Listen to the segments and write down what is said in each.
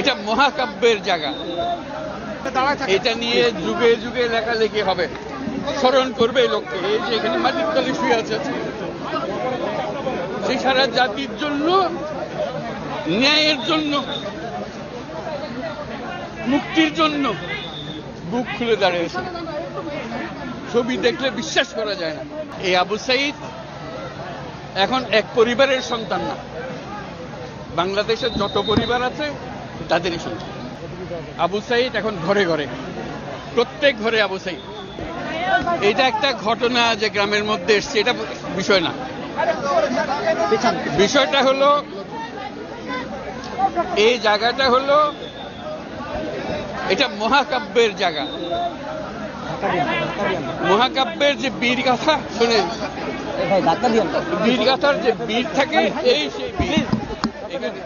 এটা মহাকাব্যের জায়গা। এটা নিয়ে যুগে যুগে লেখালেখি হবে, স্মরণ করবে এই লোককে। এই যে এখানে মাটির তলে শুয়ে আছে, সেই সারা জাতির জন্য, ন্যায়ের জন্য, মুক্তির জন্য বুক খুলে দাঁড়িয়েছে। ছবি দেখলে বিশ্বাস করা যায় না। এই আবু সাঈদ এখন এক পরিবারের সন্তান না, বাংলাদেশের যত পরিবার আছে তাদেরই সন্তান। আবু সাঈদ এখন ঘরে ঘরে, প্রত্যেক ঘরে আবু সাঈদ। এটা একটা ঘটনা যে গ্রামের মধ্যে এসছে, এটা বিষয় না। বিষয়টা হলো এই জায়গাটা হলো এটা মহাকাব্যের জায়গা। মহাকাব্যের যে বীরগাথা শোনেন, বীরগাথার যে বীর থাকে, এই সেই বীর এখানে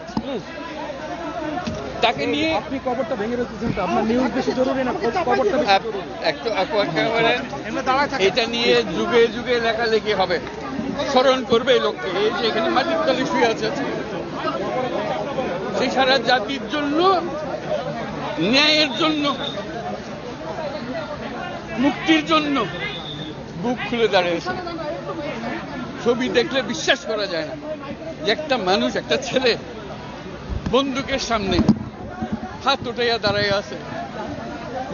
তাকে নিয়ে আপনি কবরটা ভেঙে রেখেছেন, তো আপনার নিউজ বেশি জরুরি না কবরটা বেশি জরুরি? একেবারে এটা নিয়ে যুগে যুগে লেখালেখি হবে, স্মরণ করবে এই লোককে। এই যে এখানে মাটির তলে শুয়ে আছে, সেই সারা জাতির জন্য, ন্যায়ের জন্য, মুক্তির জন্য বুক খুলে দাঁড়িয়েছে। ছবি দেখলে বিশ্বাস করা যায় না যে একটা মানুষ, একটা ছেলে বন্দুকের সামনে হাত উঠাইয়া দাঁড়াইয়া আছে।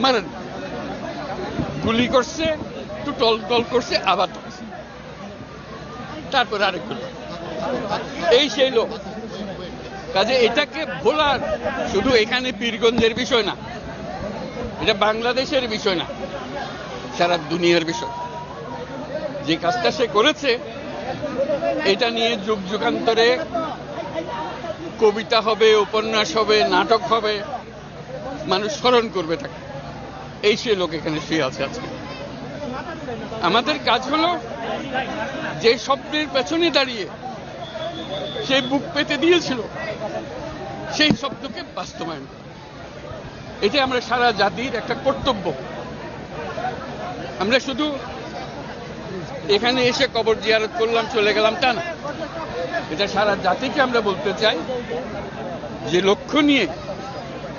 মারেন, গুলি করছে, একটু টল টল করছে, আবার তারপর আরেক গুলি। এই সেই লোক। কাজে এটাকে ভোলার শুধু এখানে পীরগঞ্জের বিষয় না, এটা বাংলাদেশের বিষয় না, সারা দুনিয়ার বিষয়। যে কাজটা সে করেছে এটা নিয়ে যুগ যুগান্তরে কবিতা হবে, উপন্যাস হবে, নাটক হবে, মানুষ স্মরণ করবে তাকে। এই সে লোক এখানে শুয়ে আছে আজকে। আমাদের কাজ হলো যে শব্দের পেছনে দাঁড়িয়ে সে বুক পেতে দিয়েছিল, সেই শব্দকে বাস্তবায়ন করা। এটা আমরা সারা জাতির একটা কর্তব্য। আমরা শুধু এখানে এসে কবর জিয়ারত করলাম, চলে গেলাম, তা না। এটা সারা জাতিকে আমরা বলতে চাই যে লক্ষ্য নিয়ে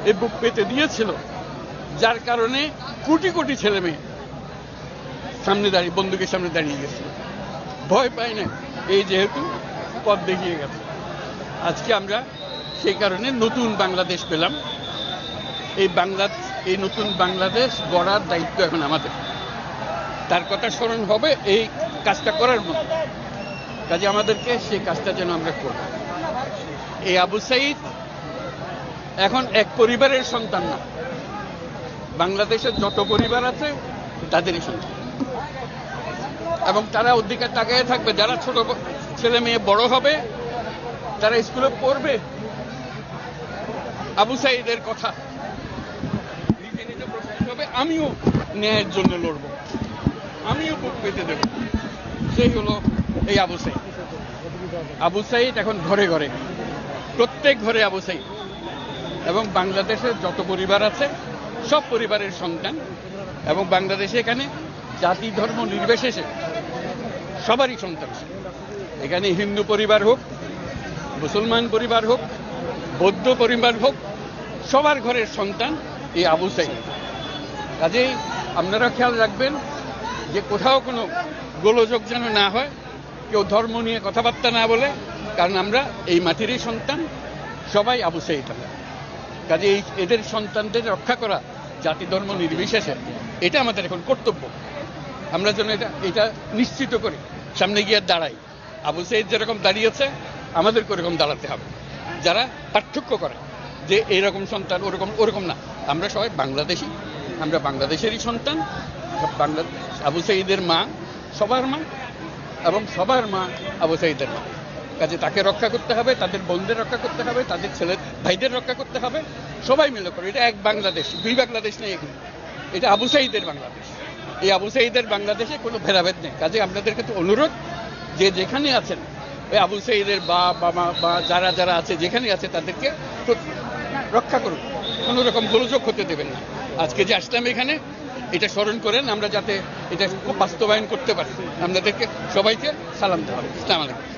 এই বুক পেতে দিয়েছিল, যার কারণে কোটি কোটি ছেলে মেয়ে সামনে দাঁড়িয়ে, বন্দুকের সামনে দাঁড়িয়ে গেছে, ভয় পায় না। এই যেহেতু পথ দেখিয়ে গেছে, আজকে আমরা সেই কারণে নতুন বাংলাদেশ পেলাম। এই নতুন বাংলাদেশ গড়ার দায়িত্ব এখন আমাদের। তার কথা স্মরণ হবে এই কাজটা করার মতো। কাজে আমাদেরকে সেই কাজটা যেন আমরা করি। এই আবু সাঈদ এখন এক পরিবারের সন্তান না, বাংলাদেশের যত পরিবার আছে তাদেরই সন্তান। এবং তারা অধিকার তাকায় থাকবে, যারা ছোট ছেলে মেয়ে বড় হবে, তারা স্কুলে পড়বে আবু সাঈদের কথা, নিজে নিজে প্রস্তুত হবে, আমিও ন্যায়ের জন্য লড়ব, আমিও বুক পেতে দেব। সেই হলো এই আবু সাঈদ। আবু সাঈদ এখন ঘরে ঘরে, প্রত্যেক ঘরে আবু সাঈদ। এবং বাংলাদেশের যত পরিবার আছে সব পরিবারের সন্তান। এবং বাংলাদেশে এখানে জাতি ধর্ম নির্বিশেষে সবারই সন্তান। এখানে হিন্দু পরিবার হোক, মুসলমান পরিবার হোক, বৌদ্ধ পরিবার হোক, সবার ঘরের সন্তান এই আবু সাঈদ। কাজেই আপনারা খেয়াল রাখবেন যে কোথাও কোনো গোলযোগ যেন না হয়, কেউ ধর্ম নিয়ে কথাবার্তা না বলে, কারণ আমরা এই মাটিরই সন্তান, সবাই আবু সাঈদ। কাজে এদের সন্তানদের রক্ষা করা জাতি ধর্ম নির্বিশেষে, এটা আমাদের এখন কর্তব্য। আমরা যেন এটা নিশ্চিত করি, সামনে গিয়ে দাঁড়াই। আবু সাঈদ যেরকম দাঁড়িয়েছে আমাদেরকে ওরকম দাঁড়াতে হবে। যারা পার্থক্য করে যে এইরকম সন্তান ওরকম না, আমরা সবাই বাংলাদেশি, আমরা বাংলাদেশেরই সন্তান। আবু সাঈদের মা সবার মা, এবং সবার মা আবু সাঈদের মা। কাজে তাকে রক্ষা করতে হবে, তাদের বোনদের রক্ষা করতে হবে, তাদের ছেলে ভাইদের রক্ষা করতে হবে, সবাই মিলে করে। এটা এক বাংলাদেশ, দুই বাংলাদেশ নেই এখানে, এটা আবু সাঈদের বাংলাদেশ। এই আবু সাঈদের বাংলাদেশে কোনো ভেদাভেদ নেই। কাজে আপনাদেরকে তো অনুরোধ, যে যেখানে আছেন ওই আবু সাঈদের বা যারা যারা আছে যেখানে আছে তাদেরকে রক্ষা করুন, কোনো রকম গোলযোগ হতে দেবেন না। আজকে যে আসলাম এখানে, এটা স্মরণ করেন, আমরা যাতে এটা বাস্তবায়ন করতে পারি। আপনাদেরকে সবাইকে সালাম দেওয়া হবে। আসসালামু আলাইকুম।